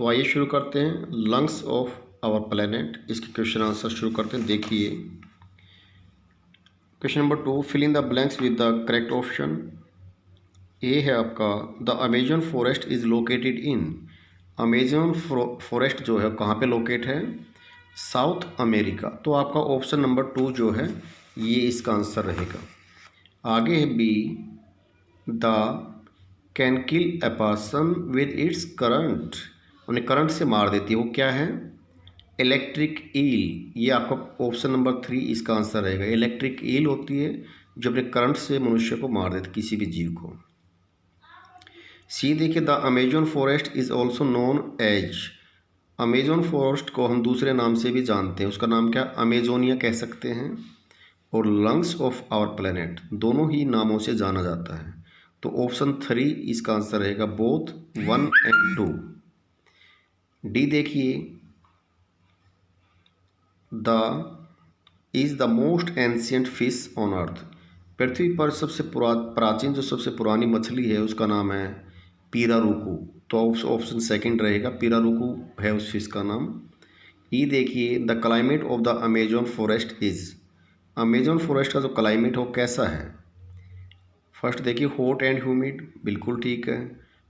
तो आइए शुरू करते हैं लंग्स ऑफ आवर प्लेनेट। इसके क्वेश्चन आंसर शुरू करते हैं। देखिए question number 2, fill in the blanks with the correct option. A है आपका the Amazon forest is located in. Amazon forest जो है कहाँ पे लोकेट है? South America. तो आपका ऑप्शन नंबर 2 जो है ये इसका आंसर रहेगा। आगे है B, the can kill a person with its current. उन्हें करंट से मार देती है, वो क्या है? Electric eel. ये आपका ऑप्शन नंबर 3 इसका आंसर रहेगा। इलेक्ट्रिक ईल होती है जो अपने करंट से मनुष्य को मार देती, किसी भी जीव को। सी देखिए, the Amazon forest is also known as. Amazon forest को हम दूसरे नाम से भी जानते हैं, उसका नाम क्या? अमेजोनिया कह सकते हैं और लंग्स ऑफ आवर प्लेनेट, दोनों ही नामों से जाना जाता है। तो ऑप्शन 3 इसका आंसर रहेगा, बोथ 1 and 2। डी देखिए, the is the most ancient fish on earth. पृथ्वी पर सबसे प्राचीन जो सबसे पुरानी मछली है उसका नाम है पीरारूकू। तो ऑप्शन सेकंड रहेगा, पीरारूकू है उस फिश का नाम। ई देखिए, the climate of the Amazon forest is. Amazon forest का जो क्लाइमेट हो कैसा है? फर्स्ट देखिए, हॉट एंड ह्यूमिड, बिल्कुल ठीक है।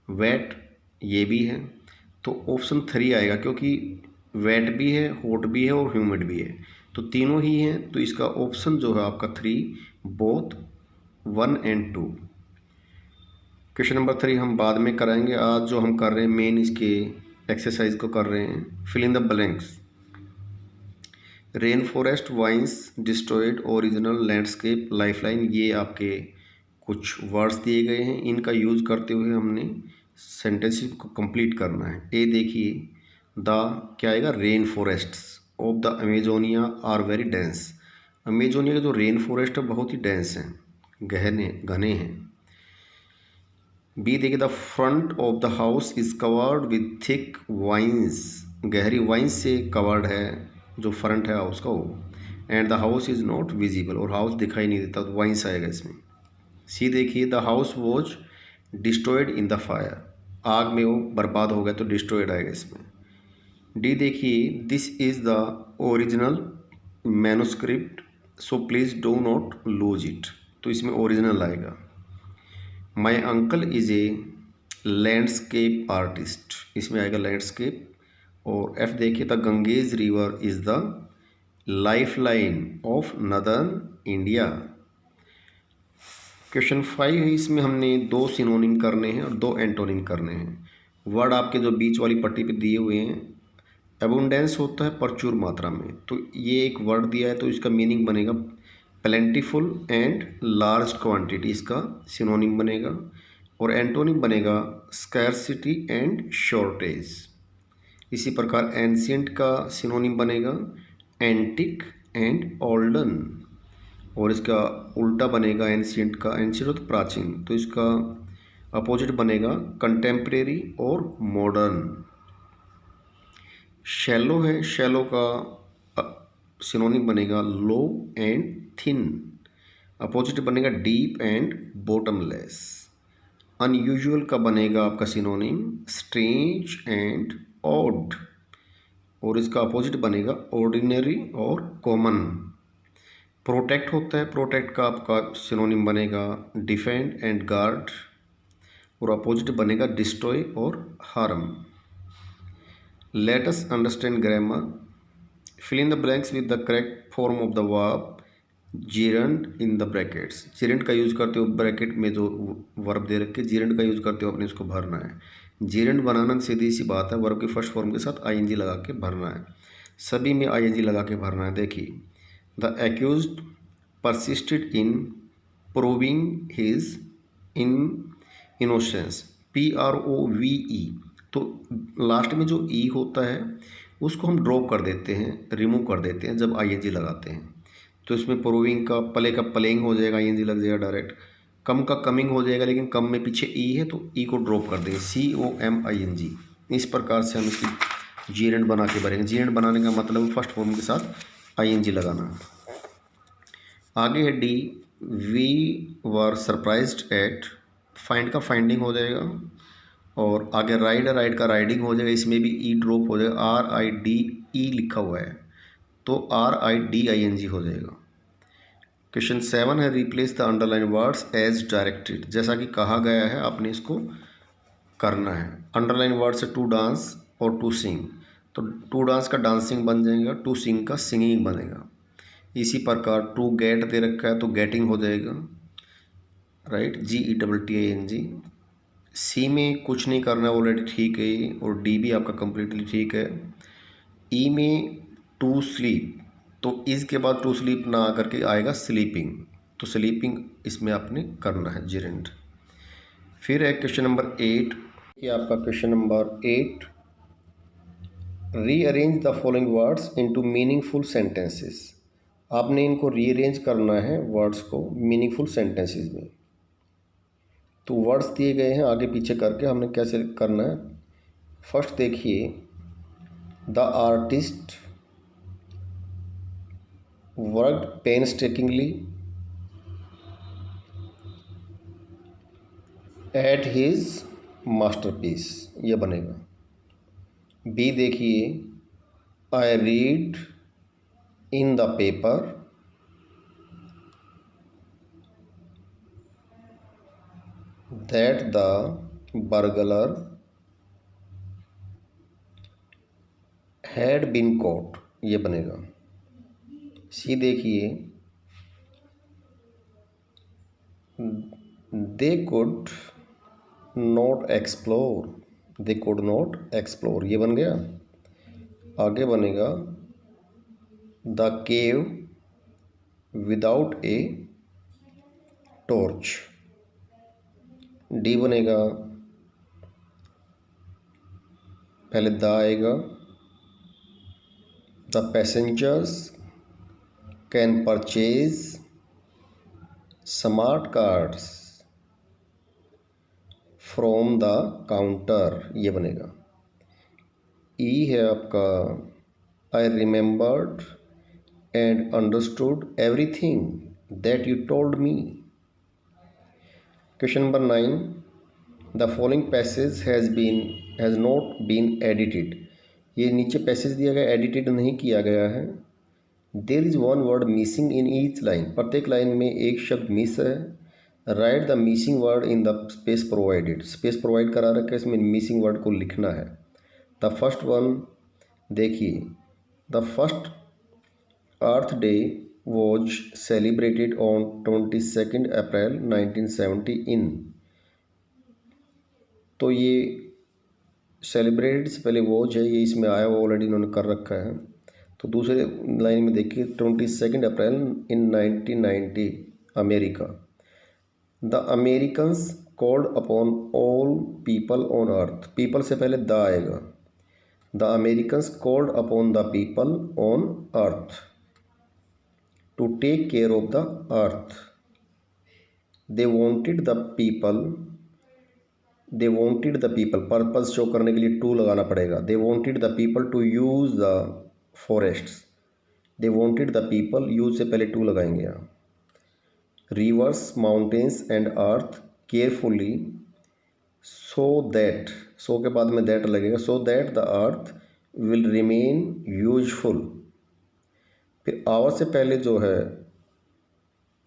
वेट, ये भी है। तो ऑप्शन 3 आएगा, क्योंकि वेट भी है, हॉट भी है और ह्यूमिड भी है, तो तीनों ही हैं। तो इसका ऑप्शन जो है आपका 3, बोथ 1 and 2। क्वेश्चन नंबर 3 हम बाद में कराएंगे, आज जो हम कर रहे हैं मेन इसके एक्सरसाइज को कर रहे हैं। Fill in the blanks. Rain forest vines destroyed original landscape lifeline. ये आपके कुछ वर्ड्स दिए गए हैं, इनका यूज करते हुए हमने सेंटेंसेस को कंप्लीट करना है। ए देखिए, द क्या आएगा? Rain forests of the Amazonia are very dense. Amazonia के जो रेन फॉरेस्ट है बहुत ही डेंस हैं, घने हैं। बी देखिए, the front of the house is covered with thick vines. गहरी वाइन्स से कवर्ड है जो फ्रंट है हाउस का वो। And the house is not visible, और हाउस दिखाई नहीं देता, तो वाइन्स आएगा इसमें। सी देखिए, the house was destroyed in the fire. आग में वो बर्बाद हो गया तो डिस्ट्रॉयड आएगा इसमें। डी देखिए, this is the original manuscript so please do not lose it. तो इसमें ओरिजिनल आएगा। My uncle is a landscape artist, इसमें आएगा लैंडस्केप। और एफ देखिए, the Ganges river is the life line of northern India. Question 5 है, इसमें हमने 2 सिनोनिम करने हैं और 2 एंटोनिम करने हैं। वर्ड आपके जो बीच वाली पट्टी पे दिए हुए हैं, एबुंडेंस होता है प्रचुर मात्रा में, तो ये एक वर्ड दिया है तो इसका मीनिंग बनेगा प्लेंटीफुल एंड लार्ज क्वांटिटी, इसका सिनोनिम बनेगा। और एंटोनिम बनेगा स्कैरसिटी एंड शॉर्टेज। इसी प्रकार एंशियंट का सिनोनिम बनेगा एंटिक एंड ओल्डन, और इसका उल्टा बनेगा एंशियंट का, एंशियंट तो प्राचीन, तो इसका अपोजिट बनेगा कंटेम्प्रेरी और मॉडर्न। शैलो है, शैलो का सिनोनिम बनेगा लो एंड थिन, अपोजिट बनेगा डीप एंड बॉटमलेस। अनयूजुअल का बनेगा आपका सिनोनिम स्ट्रेंज एंड ऑड, और इसका अपोजिट बनेगा ऑर्डिनरी और कॉमन। प्रोटेक्ट होता है, प्रोटेक्ट का आपका सिनोनिम बनेगा डिफेंड एंड गार्ड, और अपोजिट बनेगा डिस्ट्रॉय और harm. Let us understand grammar. Fill in the blanks with the correct form of the verb gerund in the brackets. gerund का यूज़ करते हो ब्रैकेट में जो वर्ब दे रखे, gerund का यूज़ करते हो अपने इसको भरना है। gerund बनाना सीधी सी बात है, वर्ब के फर्स्ट फॉर्म के साथ ing लगा के भरना है, सभी में ing लगा के भरना है। देखिए, the accused persisted in proving his innocence, PROVE। तो लास्ट में जो ई होता है उसको हम ड्रॉप कर देते हैं, रिमूव कर देते हैं जब आईएनजी लगाते हैं। तो इसमें प्रूविंग का पले का प्लेइंग हो जाएगा, आईएनजी लग जाएगा डायरेक्ट। कम का कमिंग हो जाएगा, लेकिन कम में पीछे ई है तो ई को ड्रॉप कर देंगे, COMING। इस प्रकार से हम इसकी जीरेंड बना के भरेंगे। जीरेंड बनाने का मतलब फर्स्ट फॉर्म के साथ आईएनजी लगाना। आगे है D, we were surprised at. Find का फाइंडिंग हो जाएगा, और आगे राइड है, राइड का राइडिंग हो जाएगा, इसमें भी ई ड्रॉप हो जाएगा, RIDE लिखा हुआ है तो RIDING हो जाएगा। क्वेश्चन 7 है replace the underline words as directed. जैसा कि कहा गया है आपने इसको करना है। अंडरलाइन वर्ड से टू डांस और टू सिंग, तो टू डांस का डांसिंग बन जाएगा, टू सिंग का सिंगिंग बनेगा। इसी प्रकार टू गेट दे रखा है तो गेटिंग हो जाएगा, राइट, GETTING। सी में कुछ नहीं करना है, ऑलरेडी ठीक है ये, और डी भी आपका कंप्लीटली ठीक है। ई में टू स्लीप, तो इसके बाद टू स्लीप ना आकर के आएगा स्लीपिंग, तो स्लीपिंग इसमें आपने करना है जेरेंट। फिर है क्वेश्चन नंबर 8, ये आपका question number 8, rearrange the following words into meaningful sentences. आपने इनको रीअरेंज करना है वर्ड्स को मीनिंगफुल सेंटेंसेस में। तो वर्ड्स दिए गए हैं आगे पीछे करके, हमने कैसे करना है। फर्स्ट देखिए, the artist worked painstakingly at his masterpiece, ये बनेगा। बी देखिए, I read in the paper that the burglar had been caught, ये बनेगा। सी देखिए, they could not explore, they could not explore, ये बन गया। आगे बनेगा, the cave without a torch. D बनेगा, पहले द आएगा, the passengers can purchase smart cards from the counter, ये बनेगा। ई है आपका, I remembered and understood everything that you told me. Question number 9, the following passage has not been edited. ये नीचे passage दिया गया, एडिटेड नहीं किया गया है। There is one word missing in each line, प्रत्येक लाइन में एक शब्द मिस है। Write the missing word in the space provided, space provide करा रखा है, इसमें मिसिंग वर्ड को लिखना है। द फर्स्ट वन देखिए, the first earth day was celebrated on 22 April 1970 in, तो ये सेलिब्रेटेड से पहले वॉज है, ये इसमें आया हुआ ऑलरेडी इन्होंने कर रखा है। तो दूसरे लाइन में देखिए, 22 April in 1990 America. The Americans called upon all people on earth, people से पहले द आएगा। The Americans called upon the people on earth to take care of the earth. They wanted the people, purpose show करने के लिए to लगाना पड़ेगा। They wanted the people to use the forests, they wanted the people, use से पहले to लगाएंगे यहाँ। Rivers, mountains and earth carefully so that, so के बाद में दैट लगेगा, so that the earth will remain useful. फिर आवर से पहले जो है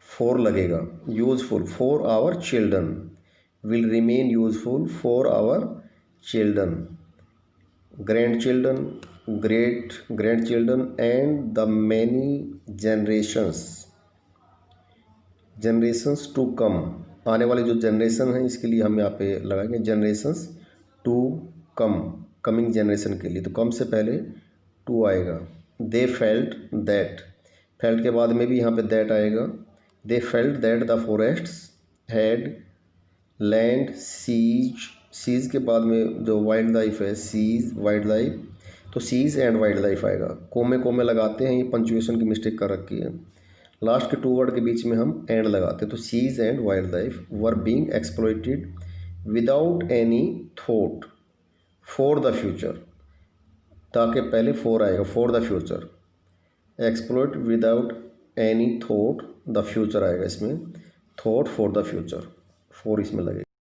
फॉर लगेगा, useful for our children, will remain useful for our children, grand children, great grand children and the many generations to come, आने वाली जो जनरेशन है इसके लिए हम यहाँ पे लगाएंगे generations to come, coming generation के लिए, तो कम से पहले टू आएगा। दे फेल्ट दैट, फेल्ट के बाद में भी यहाँ पे दैट आएगा। They felt that the forests had land seas, seas के बाद में जो वाइल्ड लाइफ है, सीज वाइल्ड लाइफ, तो सीज एंड वाइल्ड लाइफ आएगा। कोमे कोमे लगाते हैं, ये पंचुएशन की मिस्टेक कर रखी है, लास्ट के टू वर्ड के बीच में हम एंड लगाते हैं। तो seas and wild life were being exploited without any thought for the future, ताकि पहले फॉर आएगा, for the future, exploit without any thought the future आएगा इसमें, thought for the future, for इसमें लगेगा।